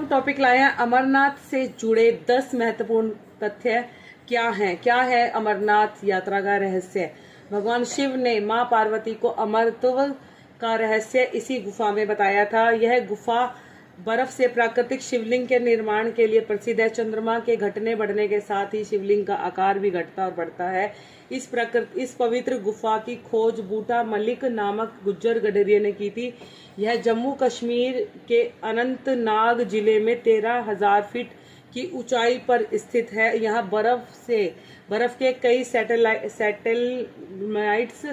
Topic लाए हैं अमरनाथ से जुड़े 10 महत्वपूर्ण तथ्य क्या है अमरनाथ यात्रा का रहस्य। भगवान शिव ने मां पार्वती को अमरत्व का रहस्य इसी गुफा में बताया था। यह गुफा बर्फ से प्राकृतिक शिवलिंग के निर्माण के लिए प्रसिद्ध है। चंद्रमा के घटने बढ़ने के साथ ही शिवलिंग का आकार भी घटता और बढ़ता है। इस पवित्र गुफा की खोज बूटा मलिक नामक गुज्जर गडरिये ने की थी। यह जम्मू कश्मीर के अनंतनाग जिले में 13,000 फीट की ऊंचाई पर स्थित है। यहाँ बर्फ के कई सैटेलाइट्स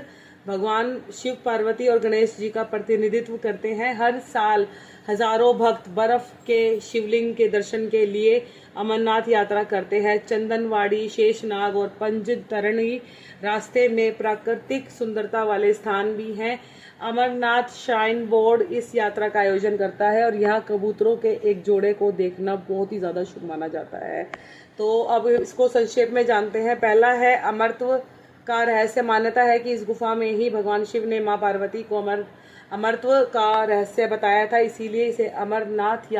भगवान शिव, पार्वती और गणेश जी का प्रतिनिधित्व करते हैं। हर साल हजारों भक्त बर्फ के शिवलिंग के दर्शन के लिए अमरनाथ यात्रा करते हैं। चंदनवाड़ी, शेषनाग और पंजतरणी रास्ते में प्राकृतिक सुंदरता वाले स्थान भी हैं। अमरनाथ श्राइन बोर्ड इस यात्रा का आयोजन करता है और यहाँ कबूतरों के एक जोड़े को देखना बहुत ही ज्यादा शुभ माना जाता है। तो अब इसको संक्षेप में जानते हैं। पहला है अमरत्व का रहस्य। मान्यता है कि इस गुफा में ही भगवान शिव ने मां पार्वती को अमरत्व का रहस्य बताया था, इसीलिए इसे अमरनाथ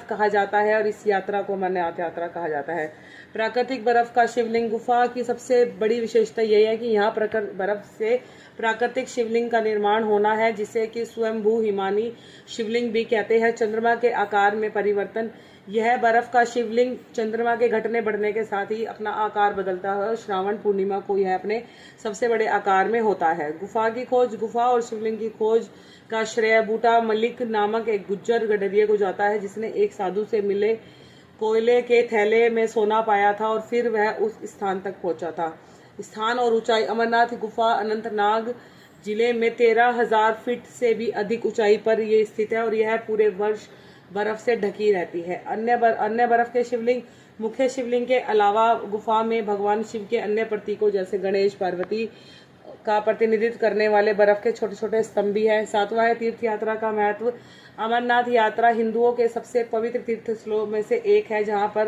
कहा जाता है और इस यात्रा को अमरनाथ यात्रा कहा जाता है। प्राकृतिक बर्फ का शिवलिंग। गुफा की सबसे बड़ी विशेषता यह है कि यहाँ बर्फ से प्राकृतिक शिवलिंग का निर्माण होना है, जिसे कि स्वयंभू हिमानी शिवलिंग भी कहते हैं। चंद्रमा के आकार में परिवर्तन। यह बर्फ का शिवलिंग चंद्रमा के घटने बढ़ने के साथ ही अपना आकार बदलता है और श्रावण पूर्णिमा को यह अपने सबसे बड़े आकार में होता है। गुफा की खोज। गुफा और शिवलिंग की खोज का श्रेय बूटा मलिक नामक एक गुज्जर गडरिये को जाता है, जिसने एक साधु से मिले कोयले के थैले में सोना पाया था और फिर वह उस स्थान तक पहुंचा था। स्थान और ऊंचाई। अमरनाथ गुफा अनंतनाग जिले में 13,000 फीट से भी अधिक ऊंचाई पर यह स्थित है और यह पूरे वर्ष बर्फ से ढकी रहती है। अन्य बर्फ के शिवलिंग। मुख्य शिवलिंग के अलावा गुफा में भगवान शिव के अन्य प्रतीकों जैसे गणेश, पार्वती का प्रतिनिधित्व करने वाले बर्फ के छोटे छोटे स्तंभ भी हैं। 7वां है तीर्थ यात्रा का महत्व। अमरनाथ यात्रा हिंदुओं के सबसे पवित्र तीर्थ स्थलों में से एक है, जहाँ पर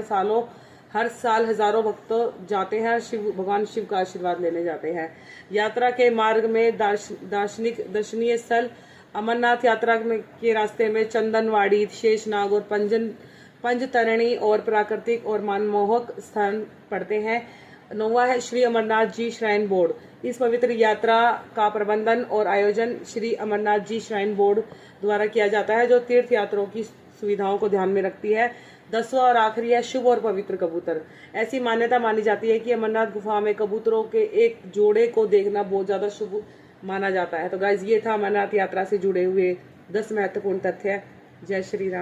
हर साल हजारों भक्त जाते हैं, भगवान शिव का आशीर्वाद लेने जाते हैं। यात्रा के मार्ग में दर्शनीय स्थल। अमरनाथ यात्रा के रास्ते में चंदनवाड़ी, शेषनाग और पंजतरणी और प्राकृतिक और मनमोहक स्थान पड़ते हैं। 9वां है श्री अमरनाथ जी श्राइन बोर्ड। इस पवित्र यात्रा का प्रबंधन और आयोजन श्री अमरनाथ जी श्राइन बोर्ड द्वारा किया जाता है, जो तीर्थ यात्रियों की सुविधाओं को ध्यान में रखती है। 10वां और आखिरी है शुभ और पवित्र कबूतर। ऐसी मान्यता मानी जाती है कि अमरनाथ गुफा में कबूतरों के एक जोड़े को देखना बहुत ज्यादा शुभ माना जाता है। तो गाइज, ये था अमरनाथ यात्रा से जुड़े हुए 10 महत्वपूर्ण तथ्य। जय श्री राम।